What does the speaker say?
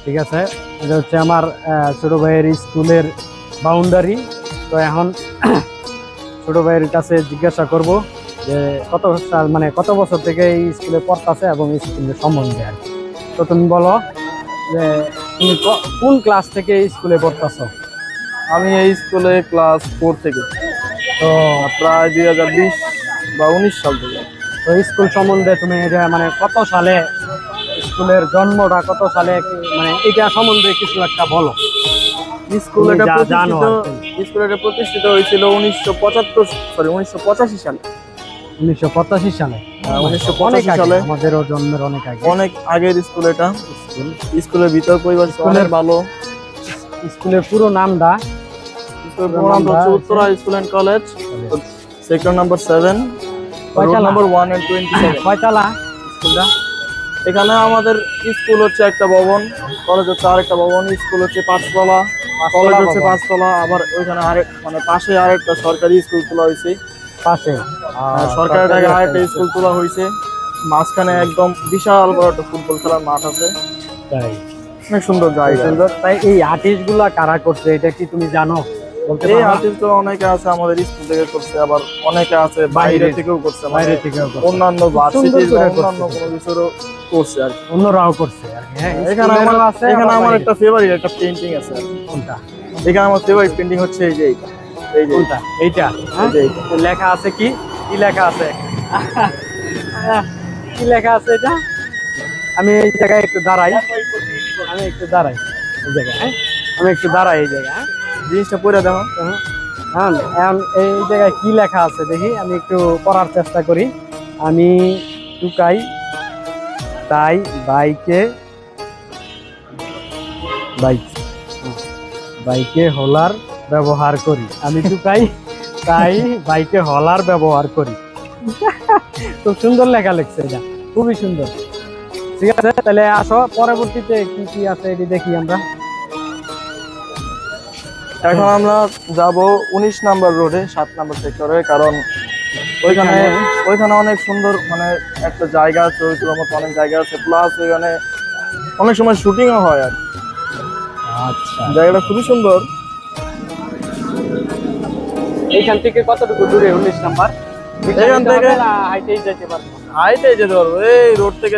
ঠিক আছে, এটা হচ্ছে আমার ছোট ভাইয়ের স্কুলের বাউন্ডারি। তো এখন ছোট ভাইয়ের কাছে জিজ্ঞাসা করব যে কত সাল মানে কত বছর থেকে এই স্কুলে পড়তেছে এবং স্কুলের সম্বন্ধে আর কি। তো তুমি বলো যে তুমি কোন ক্লাস থেকে এই স্কুলে পড়তেছো? আমি এই স্কুলে ক্লাস 4 থেকে, তো প্রায় 2020 বা 19 সাল থেকে। তো স্কুল সম্বন্ধে তুমি এটা মানে কত সালে স্কুলের জন্মটা কত সালে মানে এটা সম্বন্ধে কিছু একটা বলো। স্কুল তুমি এটা যা জানো প্রতিষ্ঠিত স্কুল এটা প্রতিষ্ঠিত হয়েছিল 1985 সালে। 1985 সালে। 1985 সালে আমাদেরও জন্মের অনেক আগে। অনেক আগের স্কুল এটা। স্কুল স্কুলের ভিতর পরিবেশ অনেক ভালো। স্কুলের পুরো নামটা? স্কুলের পুরো নাম হচ্ছে Uttara school and college, sector number 7, road number 1 and 27। কয়তলা স্কুলটা? এখানে আমাদের স্কুল হচ্ছে একটা ভবন, কলেজ হচ্ছে আরেকটা ভবন। স্কুল হচ্ছে 5 তলা, কলেজ হচ্ছে 5 তলা। আবার ওইখানে আরেক মানে পাশে আরেকটা সরকারি স্কুল তোলা হয়েছে। পাশে সরকারের টাকা আরেকটা স্কুল তোলা হয়েছে। মাঝখানে একদম বিশাল বড় একটা ফুটবল খেলার মাঠ আছে। তাই অনেক সুন্দর জায়গা। সুন্দর। তাই এই আর্টিস্ট গুলা কারা করছে এটা কি তুমি জানো? বলতে এই পারো? আর্টিস্ট গুলো অনেকে আছে আমাদের স্কুল থেকে করছে, আবার অনেকে আছে বাইরে থেকেও করছে, বাইরে থেকেও করছে। অন্যান্য ভার্সিটির অন্যান্য কোনো কিছুরও করছে আর কি। অন্যরাও করছে আর কি। হ্যাঁ, এখানে আমার আছে, এখানে আমার একটা ফেভারিট একটা পেইন্টিং আছে। কোনটা? এখানে আমার ফেভারিট পেইন্টিং হচ্ছে এই যে এইটা। এই যে কোনটা? এইটা? এই যে এইটা। লেখা আছে কি? কি লেখা আছে? কি লেখা আছে এটা? আমি এই জায়গায় একটু দাঁড়াই, আমি একটু দাঁড়াই এই জায়গায়। হ্যাঁ, আমি একটু দাঁড়াই এই জায়গায়। হ্যাঁ, জিনিসটা পড়ে দেখো। হ্যাঁ, এখন এই জায়গায় কি লেখা আছে দেখি, আমি একটু পড়ার চেষ্টা করি। আমি টুকাই তাই বাইকে বাইকে হলার ব্যবহার করি। আমি টুকাই তাই বাইকে হলার ব্যবহার করি। খুব সুন্দর লেখা লিখছে, এটা খুবই সুন্দর। ঠিক আছে, তাহলে আসো পরবর্তীতে কি কি আছে এটি দেখি আমরা। এখন আমরা যাব 19 নাম্বার রোডে, 7 নাম্বার সেক্টরে, কারণ ওইখানে অনেক সুন্দর মানে একটা জায়গা আছে, ওইগুলোর মতো অনেক জায়গা আছে। প্লাস ওইখানে অনেক সময় শুটিংও হয় আর কি। আচ্ছা, জায়গাটা খুবই সুন্দর। এইখান থেকে কতটুকু দূরে 19 নাম্বার? এখান থেকে হাইটেই যেতে পারবো? হাইটে যেতে পারবো, এই রোড থেকে